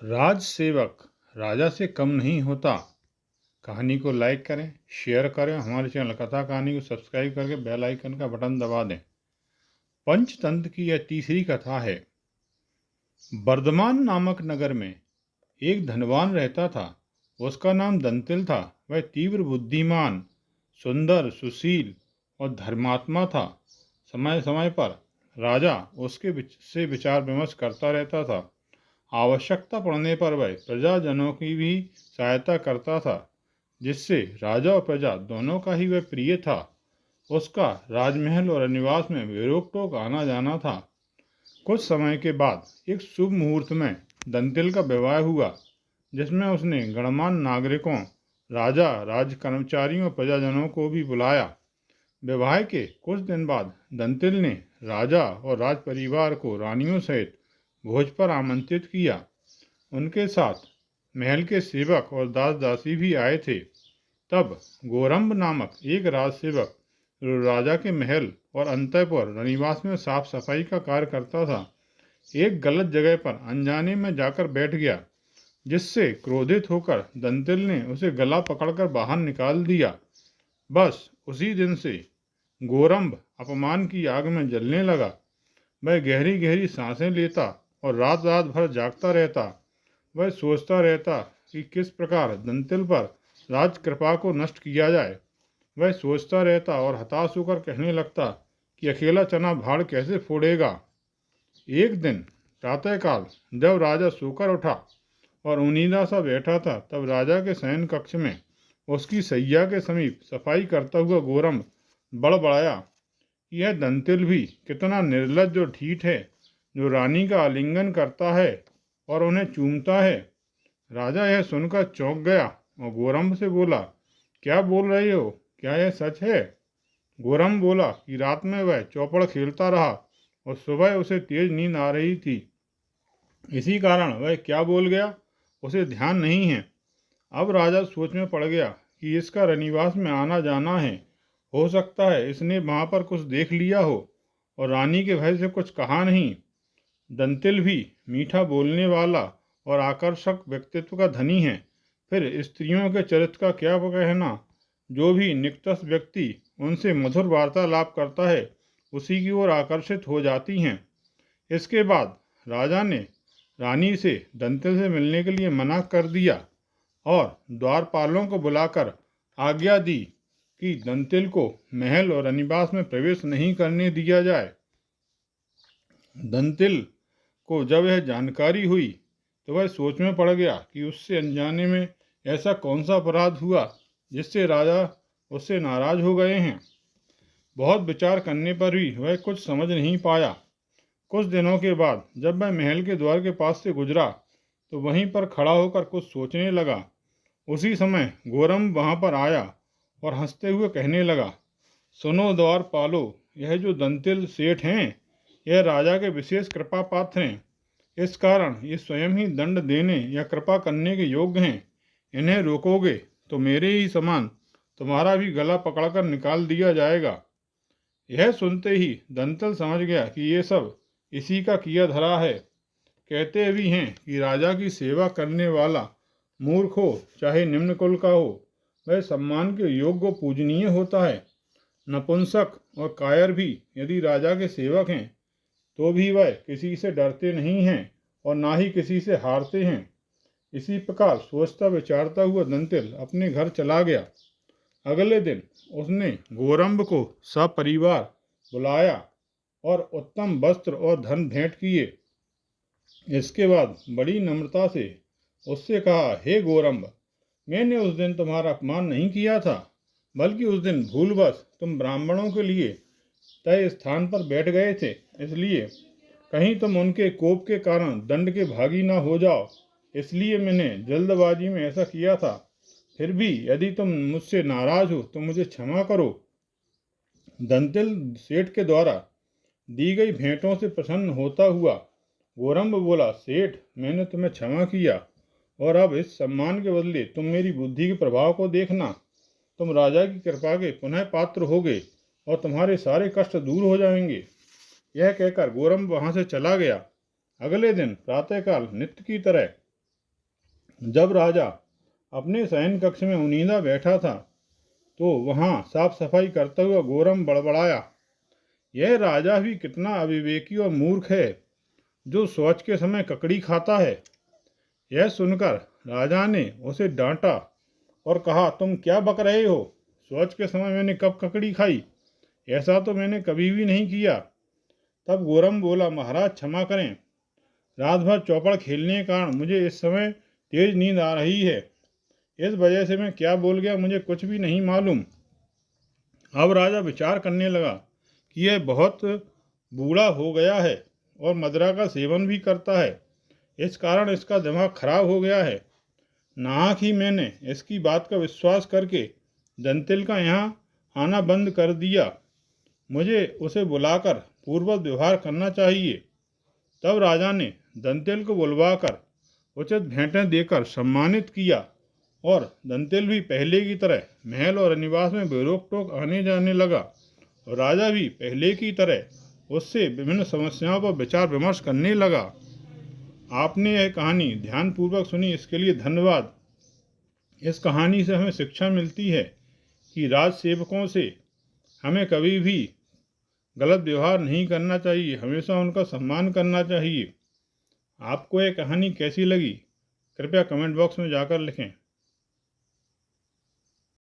राज सेवक राजा से कम नहीं होता। कहानी को लाइक करें, शेयर करें, हमारे चैनल कथा कहानी को सब्सक्राइब करके बेल आइकन का बटन दबा दें। पंचतंत्र की यह तीसरी कथा है। वर्धमान नामक नगर में एक धनवान रहता था। उसका नाम दंतिल था। वह तीव्र बुद्धिमान, सुंदर, सुशील और धर्मात्मा था। समय समय पर राजा उसके से विचार विमर्श करता रहता था। आवश्यकता पड़ने पर वह प्रजाजनों की भी सहायता करता था, जिससे राजा और प्रजा दोनों का ही वह प्रिय था। उसका राजमहल और निवास में बेरोक टोक आना जाना था। कुछ समय के बाद एक शुभ मुहूर्त में दंतिल का विवाह हुआ, जिसमें उसने गणमान्य नागरिकों, राजा, राज कर्मचारियों और प्रजाजनों को भी बुलाया। विवाह के कुछ दिन बाद दंतिल ने राजा और राज परिवार को रानियों सहित भोज पर आमंत्रित किया। उनके साथ महल के सेवक और दास दासी भी आए थे। तब गोरंब नामक एक राजसेवक जो राजा के महल और अंतःपुर रनिवास में साफ सफाई का कार्य करता था, एक गलत जगह पर अनजाने में जाकर बैठ गया, जिससे क्रोधित होकर दंतिल ने उसे गला पकड़कर बाहर निकाल दिया। बस उसी दिन से गोरंब अपमान की आग में जलने लगा। वह गहरी गहरी सांसें लेता और रात रात भर जागता रहता। वह सोचता रहता कि किस प्रकार दंतिल पर राज कृपा को नष्ट किया जाए। वह सोचता रहता और हताश होकर कहने लगता कि अकेला चना भाड़ कैसे फोड़ेगा। एक दिन प्रातःकाल जब राजा सोकर उठा और उनीदा सा बैठा था, तब राजा के शयन कक्ष में उसकी सैया के समीप सफाई करता हुआ गोरंब बड़बड़ाया कि यह दंतिल भी कितना निर्लज्ज और ढीठ है, जो रानी का आलिंगन करता है और उन्हें चूमता है। राजा यह सुनकर चौंक गया और गोरंब से बोला, क्या बोल रहे हो? क्या यह सच है? गोरंब बोला कि रात में वह चौपड़ खेलता रहा और सुबह उसे तेज नींद आ रही थी। इसी कारण वह क्या बोल गया उसे ध्यान नहीं है। अब राजा सोच में पड़ गया कि इसका रनिवास में आना जाना है। हो सकता है इसने वहाँ पर कुछ देख लिया हो और रानी के भय से कुछ कहा नहीं। दंतिल भी मीठा बोलने वाला और आकर्षक व्यक्तित्व का धनी है। फिर स्त्रियों के चरित्र का क्या कहना। जो भी निकटस्थ व्यक्ति उनसे मधुर वार्तालाप करता है, उसी की ओर आकर्षित हो जाती हैं। इसके बाद राजा ने रानी से दंतिल से मिलने के लिए मना कर दिया और द्वारपालों को बुलाकर आज्ञा दी कि दंतिल को महल और रनिवास में प्रवेश नहीं करने दिया जाए। दंतिल को जब यह जानकारी हुई तो वह सोच में पड़ गया कि उससे अनजाने में ऐसा कौन सा अपराध हुआ जिससे राजा उससे नाराज हो गए हैं। बहुत विचार करने पर भी वह कुछ समझ नहीं पाया। कुछ दिनों के बाद जब वह महल के द्वार के पास से गुजरा तो वहीं पर खड़ा होकर कुछ सोचने लगा। उसी समय गोरंब वहां पर आया और हंसते हुए कहने लगा, सुनो द्वारपालो, यह जो दंतिल सेठ हैं, यह राजा के विशेष कृपा पात्र हैं। इस कारण ये स्वयं ही दंड देने या कृपा करने के योग्य हैं। इन्हें रोकोगे तो मेरे ही समान तुम्हारा भी गला पकड़कर निकाल दिया जाएगा। यह सुनते ही दंतिल समझ गया कि ये सब इसी का किया धरा है। कहते भी हैं कि राजा की सेवा करने वाला मूर्ख हो चाहे निम्न कुल का हो, वह सम्मान के योग्य पूजनीय होता है। नपुंसक और कायर भी यदि राजा के सेवक हैं तो भी वह किसी से डरते नहीं हैं और ना ही किसी से हारते हैं। इसी प्रकार सोचता विचारता हुआ दंतिल अपने घर चला गया। अगले दिन उसने गोरंब को सपरिवार बुलाया और उत्तम वस्त्र और धन भेंट किए। इसके बाद बड़ी नम्रता से उससे कहा, हे गोरंब, मैंने उस दिन तुम्हारा अपमान नहीं किया था, बल्कि उस दिन भूलवश तुम ब्राह्मणों के लिए तय स्थान पर बैठ गए थे, इसलिए कहीं तुम उनके कोप के कारण दंड के भागी ना हो जाओ, इसलिए मैंने जल्दबाजी में ऐसा किया था। फिर भी यदि तुम मुझसे नाराज हो तो मुझे क्षमा करो। दंतिल सेठ के द्वारा दी गई भेंटों से प्रसन्न होता हुआ गोरंब बोला, सेठ, मैंने तुम्हें क्षमा किया और अब इस सम्मान के बदले तुम मेरी बुद्धि के प्रभाव को देखना। तुम राजा की कृपा के पुनः पात्र होगे और तुम्हारे सारे कष्ट दूर हो जाएंगे। यह कहकर गोरंब वहां से चला गया। अगले दिन प्रातःकाल नित्य की तरह जब राजा अपने शयन कक्ष में उनींदा बैठा था तो वहाँ साफ सफाई करता हुआ गोरम बड़बड़ाया, यह राजा भी कितना अविवेकी और मूर्ख है जो शौच के समय ककड़ी खाता है। यह सुनकर राजा ने उसे डांटा और कहा, तुम क्या बक रहे हो? शौच के समय मैंने कब ककड़ी खाई? ऐसा तो मैंने कभी भी नहीं किया। तब गोरम बोला, महाराज क्षमा करें, रात भर चौपड़ खेलने के कारण मुझे इस समय तेज नींद आ रही है। इस वजह से मैं क्या बोल गया मुझे कुछ भी नहीं मालूम। अब राजा विचार करने लगा कि यह बहुत बूढ़ा हो गया है और मदिरा का सेवन भी करता है, इस कारण इसका दिमाग खराब हो गया है। नाहक ही मैंने इसकी बात का विश्वास करके दंतिल का यहाँ आना बंद कर दिया। मुझे उसे बुलाकर पूर्ववत व्यवहार करना चाहिए। तब राजा ने दंतिल को बुलवाकर उचित भेंटें देकर सम्मानित किया और दंतिल भी पहले की तरह महल और निवास में बेरोक टोक आने जाने लगा और राजा भी पहले की तरह उससे विभिन्न समस्याओं पर विचार विमर्श करने लगा। आपने यह कहानी ध्यानपूर्वक सुनी, इसके लिए धन्यवाद। इस कहानी से हमें शिक्षा मिलती है कि राज सेवकों से हमें कभी भी गलत व्यवहार नहीं करना चाहिए, हमेशा उनका सम्मान करना चाहिए। आपको यह कहानी कैसी लगी कृपया कमेंट बॉक्स में जाकर लिखें।